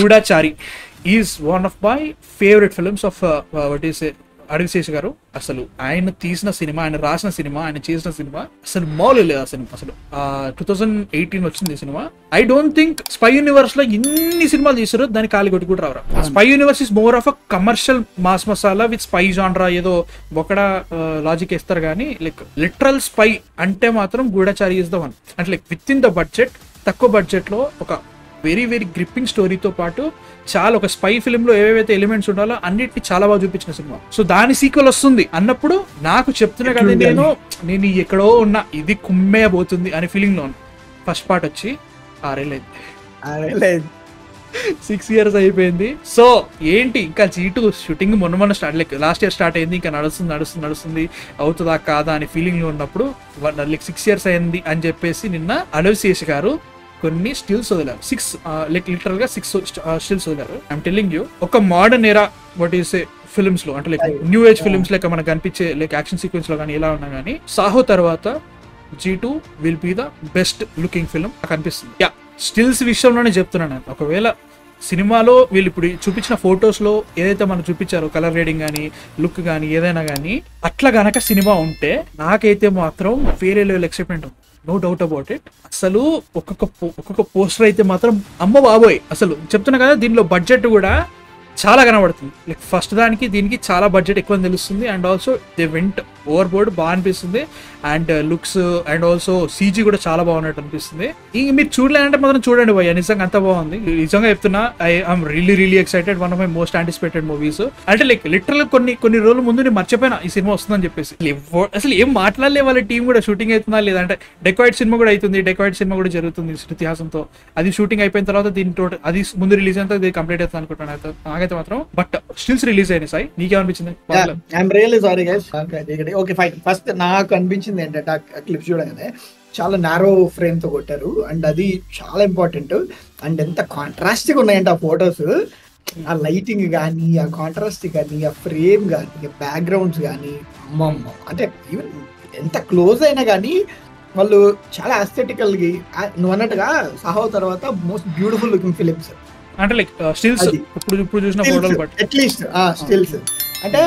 Goodachari is one of my favourite films of what is Adivi Sesh గారు. అసలు ఆయన తీసిన సినిమా, ఆయన రాసిన సినిమా, ఆయన చేసిన సినిమా అసలు మామూలు లేదు. ఆ సినిమా అసలు 2018 వచ్చింది ఈ సినిమా. I don't think spy universe లో ఎన్ని సినిమాలు తీసారో దాని కాలి కొట్టి కూడా రావరా. Spy universe is more of a commercial mass masala with spy genre, ఏదో ఒకడ లాజిక్ వేస్తారు కానీ లైక్ లిటరల్ స్పై అంటే మాత్రం గూఢచారి ఇస్ ద వన్. అంటే like with in the budget, తక్కువ బడ్జెట్ లో ఒక వెరీ వెరీ గ్రిప్పింగ్ స్టోరీతో పాటు చాలా ఒక స్పై ఫిల్మ్ లో ఏవేవైతే ఎలిమెంట్స్ ఉండాలో అన్నిటిని చాలా బాగా చూపించిన సినిమా. సో దాని సీక్వెల్ వస్తుంది అన్నప్పుడు నాకు చెప్తున్నా కదా, నేను ఎక్కడో ఉన్నా, ఇది కుమ్మేయబోతుంది అనే ఫీలింగ్ లో. ఫస్ట్ పార్ట్ వచ్చి 6 years అయిపోయింది. సో ఏంటి ఇంకా G2 షూటింగ్ మొన్న start, like last year start అయింది, ఇంకా నడుస్తుంది అవుతుందా కాదా అనే ఫీలింగ్ లో ఉన్నప్పుడు లైక్ 6 years అయింది అని చెప్పేసి నిన్న అడవిశేష్ గారు కొన్ని స్టిల్స్ వదిలారు. లిటరల్ గా 6 స్టిల్స్ వదిలారు. ఐఎమ్ టెల్లింగ్ యూ, ఒక మోడర్న్ ఎరా వాట్ ఈస్ ఫిల్మ్స్ లో, అంటే like new age films like మనకు కనిపించే లైక్ యాక్షన్ సీక్వెన్స్ లో కానీ ఎలా ఉన్నా కానీ సాహో తర్వాత G2 will be the best looking film నాకు అనిపిస్తుంది. యా, స్టిల్స్ విషయంలోనే చెప్తున్నాను. ఒకవేళ సినిమాలో వీళ్ళు ఇప్పుడు చూపించిన ఫొటోస్ లో ఏదైతే మనం చూపించారో కలర్ గ్రేడింగ్ కానీ లుక్ కానీ ఏదైనా కానీ అట్లా గనక సినిమా ఉంటే నాకైతే మాత్రం వేరే లెవెల్ ఎక్సైట్మెంట్ ఉంది. No doubt about it. అసలు ఒక్కొక్క పోస్టర్ అయితే మాత్రం అమ్మ బాబోయ్, అసలు చెప్తున్నా కదా దీనిలో బడ్జెట్ కూడా చాలా కనబడుతుంది. లైక్ ఫస్ట్ దానికి దీనికి చాలా బడ్జెట్ ఎక్కువ తెలుస్తుంది. And also they went over board, బాగా అనిపిస్తుంది. And looks and also CG కూడా చాలా బాగున్నట్టు అనిపిస్తుంది. ఇంక మీరు చూడలేదంటే మాత్రం చూడండి భయ్య, నిజంగా అంత బాగుంది. నిజంగా చెప్తున్నా, I'm really excited. One of my most anticipated movies. అంటే లైక్ లిటరల్ కొన్ని రోజుల ముందు నేను మర్చిపోయినా ఈ సినిమా వస్తుందని చెప్పేసి. అసలు ఏం మాట్లాడలే, వాళ్ళ టీం కూడా షూటింగ్ అవుతుందా లేదంటే డెకాయిడ్ సినిమా కూడా అవుతుంది, డెకాయిడ్ సినిమా కూడా జరుగుతుంది ఇతిహాసంతో. అది షూటింగ్ అయిపోయిన తర్వాత దీని అది ముందు రిలీజ్ అయితే ఇది కంప్లీట్ అవుతుంది అనుకుంటున్నాను నాకైతే మాత్రం. బట్ స్టిల్స్ రిలీజ్ అయినాయి. సాయి నీకేమనిపించింది? I'm really sorry guys. Okay fine. First నాకు అనిపించింది ఏంటంటే ఆ క్లిప్స్ చూడగానే చాలా నారో ఫ్రేమ్ తో కొట్టారు. అండ్ అది చాలా ఇంపార్టెంట్. అండ్ ఎంత కాంట్రాస్ట్ గా ఉన్నాయంటే ఆ ఫొటోస్, ఆ లైటింగ్ కానీ, ఆ కాంట్రాస్ట్ కానీ, ఆ ఫ్రేమ్ కానీ, ఆ బ్యాక్గ్రౌండ్స్ కానీ, అమ్మమ్మ అంటే ఈవెన్ ఎంత క్లోజ్ అయినా కానీ వాళ్ళు చాలా అస్థెటికల్ గా, నువ్వు అన్నట్టుగా సాహో తర్వాత మోస్ట్ బ్యూటిఫుల్ లుకింగ్ ఫిలిమ్స్. అంటే లైక్ స్టిల్స్ ఇప్పుడు చూసిన ఫోటోలు బట్టి అట్లీస్ట్ స్టిల్స్ అంటే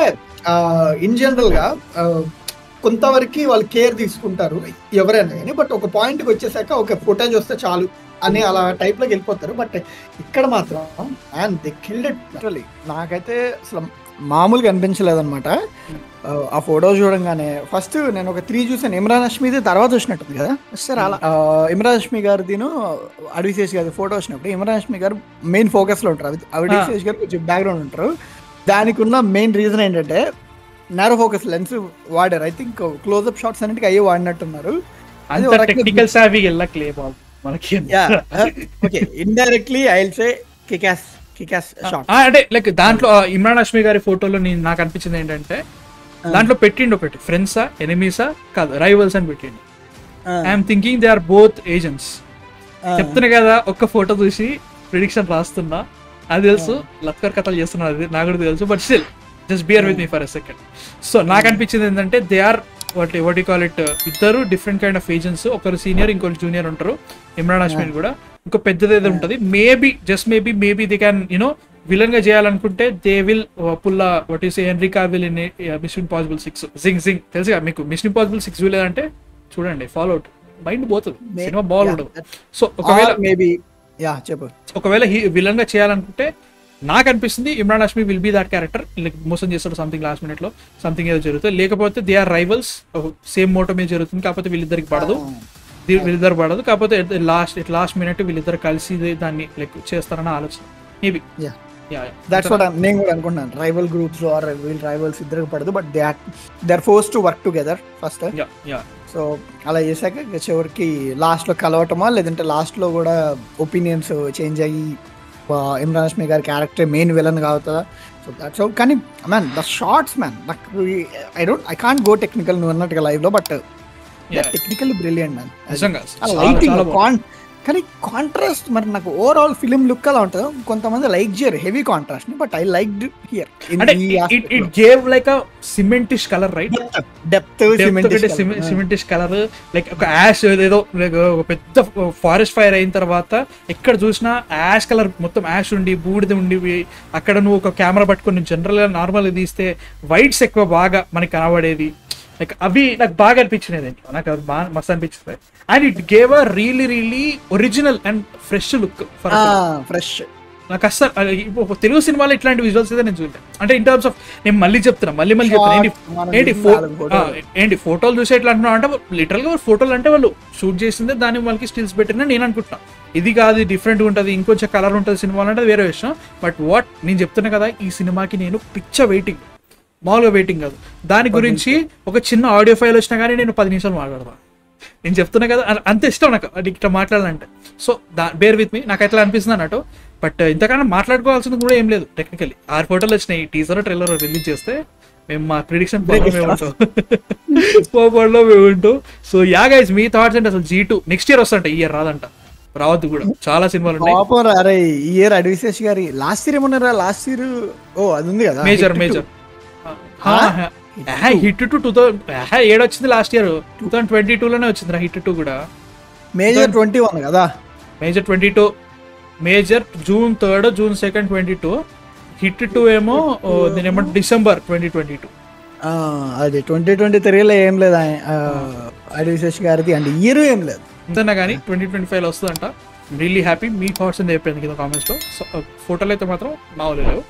ఇన్ జనరల్ గా కొంతవరకు వాళ్ళు కేర్ తీసుకుంటారు ఎవరైనా కానీ. బట్ ఒక పాయింట్కి వచ్చేసాక ఒక ఫుటేజ్ వస్తే చాలు అని అలా టైప్ లోకి వెళ్ళిపోతారు. బట్ ఇక్కడ మాత్రం నాకైతే అసలు మామూలుగా అనిపించలేదు అనమాట. ఆ ఫోటోస్ చూడంగానే ఫస్ట్ నేను ఒక 3 చూసాను. ఇమ్రాన్ హష్మీది తర్వాత వచ్చినట్టుంది కదా సార్. అలా ఇమ్రాన్ హష్మీ గారిదిను అడవిశేష్ గారి ఫోటో వచ్చినప్పుడు ఇమ్రాన్ హష్మీ గారు మెయిన్ ఫోకస్ లో ఉంటారు, అడవిశేష్ గారు కొంచెం బ్యాక్గ్రౌండ్ ఉంటారు. దానికి ఉన్న మెయిన్ రీజన్ ఏంటంటే నారో ఫోకస్ లెన్స్ వాడారు. ఐ థింక్ క్లోజ్అప్ షాట్స్ అన్నిటికీ అయ్యే వాడినట్టున్నారు. Indirectly I will say kick ass shot. అంటే లైక్ దాంట్లో ఇమ్రాన్ హష్మీ గారి ఫోటోలో నాకు అనిపించింది ఏంటంటే దాంట్లో పెట్టిండు ఒకటి ఫ్రెండ్సా ఎనిమీసా కాదు రైవల్స్ అని పెట్టిండు. I'm thinking they are both agents. చెప్తున్నా కదా, ఒక్క ఫోటో చూసి ప్రిడిక్షన్ రాస్తున్నా. అది తెలుసు, లత్కర్ కథలు చేస్తున్నా, అది నాకు కూడా తెలుసు. But still just bear with me for a second. So నాకు అనిపించింది ఏంటంటే they are what you call it, ఇద్దరు డిఫరెంట్ కైండ్ ఆఫ్ ఏజెంట్స్. ఒకరు సీనియర్, ఇంకొకరు జూనియర్ ఉంటారు. ఇమ్రాన్ హష్మీ కూడా ఇంకో పెద్దది ఏదో ఉంటుంది. Maybe just maybe they can you know villain గా చేయాలనుకుంటే they will pull a what is Henry Cavill in Mission Impossible 6 జింగ్ తెలుసుగా మీకు. మిషన్ ఇంపాసిబుల్ 6 చూడలేదంటే చూడండి, ఫాలో అవుట్, మైండ్ పోతుంది, సినిమా బాగుండదు. సో ఒకవేళ మేబీ చెప్పు, ఒకవేళ విలన్ గా చేయాలనుకుంటే నాకు అనిపిస్తుంది Imran Hashmi will be that character. Like మోసం చేస్తాడు సంథింగ్ లాస్ట్ మినిట్ లో, సంథింగ్ ఏదో జరుగుతుంది. లేకపోతే they are rivals, same motto మీద జరుగుతుంది. కాకపోతే వీళ్ళిద్దరికి పడదు, కాకపోతే లాస్ట్ మినిట్ వీళ్ళిద్దరు కలిసి దాన్ని లైక్ చేస్తారన్న ఆలోచన మేబీ. దట్స్ వాట్ నేను కూడా అనుకుంటున్నాను. రైవల్ గ్రూప్స్ లో ఆర్ వీల్ రైవల్స్ ఇద్దరికి పడదు, but they are forced to work together first. So అలా చేశాక చివరికి లాస్ట్ లో కలవటమా, లేదంటే లాస్ట్ లో కూడా ఒపీనియన్స్ చేంజ్ అయ్యి ఇమ్రాన్ హష్మీ గారి క్యారెక్టర్ మెయిన్ విలన్ అవుతుందా. So that's how. కానీ మ్యాన్ ద షార్ట్స్ మ్యాన్, నాకు ఐ కాంట్ గో టెక్నికల్ నువ్వు అన్నట్టుగా లైవ్ లో, బట్ టెక్నికల్లీ బ్రిలియంట్ మ్యాన్. కానీ కాంట్రాస్ట్ మరి నాకు ఓవరాల్ ఫిలిం లుక్ అలా ఉంటుంది. కొంతమంది లైక్ చేయరు హెవీ కాంట్రాస్ట్ ని, బట్ ఐ లైక్ హియర్. అంటే it gave like a cementish colour, right? Depth cementish colour, like ఒక యాష్ ఏదో ఒక పెద్ద ఫారెస్ట్ ఫైర్ అయిన తర్వాత ఎక్కడ చూసినా యాష్ కలర్, మొత్తం యాష్ ఉండి బూడిద ఉండి, అక్కడ నువ్వు ఒక కెమెరా పట్టుకొని జనరల్ గా నార్మల్ తీస్తే వైట్స్ ఎక్కువ బాగా మనకి కనబడేది. లైక్ అవి నాకు బాగా అనిపించినది, నాకు అది బాగా మస్తు అనిపించింది. And it gave a really original and fresh look. Fresh నాకు అసలు తెలుగు సినిమాలో ఇట్లాంటి విజువల్స్ అయితే నేను చూడలేదు. అంటే ఇన్ టర్మ్స్ ఆఫ్ నేను మళ్ళీ చెప్తున్నా ఏంటి ఫోటోలు చూసే ఎట్లా అంటున్నా అంటే లిటరల్ గా ఫోటోలు అంటే వాళ్ళు షూట్ చేసిందే, దాన్ని వాళ్ళకి స్టిల్స్ పెట్టినా నేను అనుకుంటున్నా. ఇది కాదు, డిఫరెంట్గా ఉంటుంది, ఇంకొంచెం కలర్ ఉంటుంది సినిమాలు అంటే వేరే విషయం. బట్ వాట్ నేను చెప్తున్నా కదా, ఈ సినిమాకి నేను పిచ్చ వెయిటింగ్, మామూలుగా వెయిటింగ్ కాదు. దాని గురించి ఒక చిన్న ఆడియో ఫైల్ వచ్చినా కానీ నేను 10 నిమిషాలు మాట్లాడతాను. నేను చెప్తున్నా కదా, అంత ఇష్టం నాకు ఇట్లా మాట్లాడాలంటే. సో బేర్ విత్ మీ, నాకు ఎట్లా అనిపిస్తుంది అన్నట్టు. బట్ ఇంతకన్నా మాట్లాడుకోవాల్సింది కూడా ఏం లేదు. టెక్నికలీ 6 ఫోటోలు వచ్చినాయి, టీజర్ ట్రైలర్ రిలీజ్ చేస్తే మేము మా ప్రిడిక్షన్ మేము ఉంటాం. సో యా గైస్, మీ థాట్స్ అంటే అసలు G2 నెక్స్ట్ ఇయర్ వస్తుంట, ఈ ఇయర్ రాదంట, రావద్దు కూడా. చాలా సినిమాలు ఉన్నాయి. అరే ఈ ఇయర్ అడ్విశేష్ గారి లాస్ట్ ఇయర్ ఏమన్నారా? లాస్ట్ ఇయర్ అది ఉంది కదా, మేజర్ హిట్ 2 2007 వచ్చింది, లాస్ట్ ఇయర్ 2022 లోనే వచ్చింది హిట్ 2 కూడా. మేజర్ 21 కదా, major 22, major June 3rd June 2nd 22, hit 2 ఏమో దీని ఏమంటే December 2022. అది 2023లో ఏం లేదు అడ్విశేష్ గారిది, అండ్ ఇయర్ ఏం లేదు అంతేనా. కానీ 2025 వస్తుందంట. Really happy. మీ థాట్స్ అని చెప్పాను కింద కామెంట్స్ లో. ఫోటోలు అయితే మాత్రం మామూలు లేవు.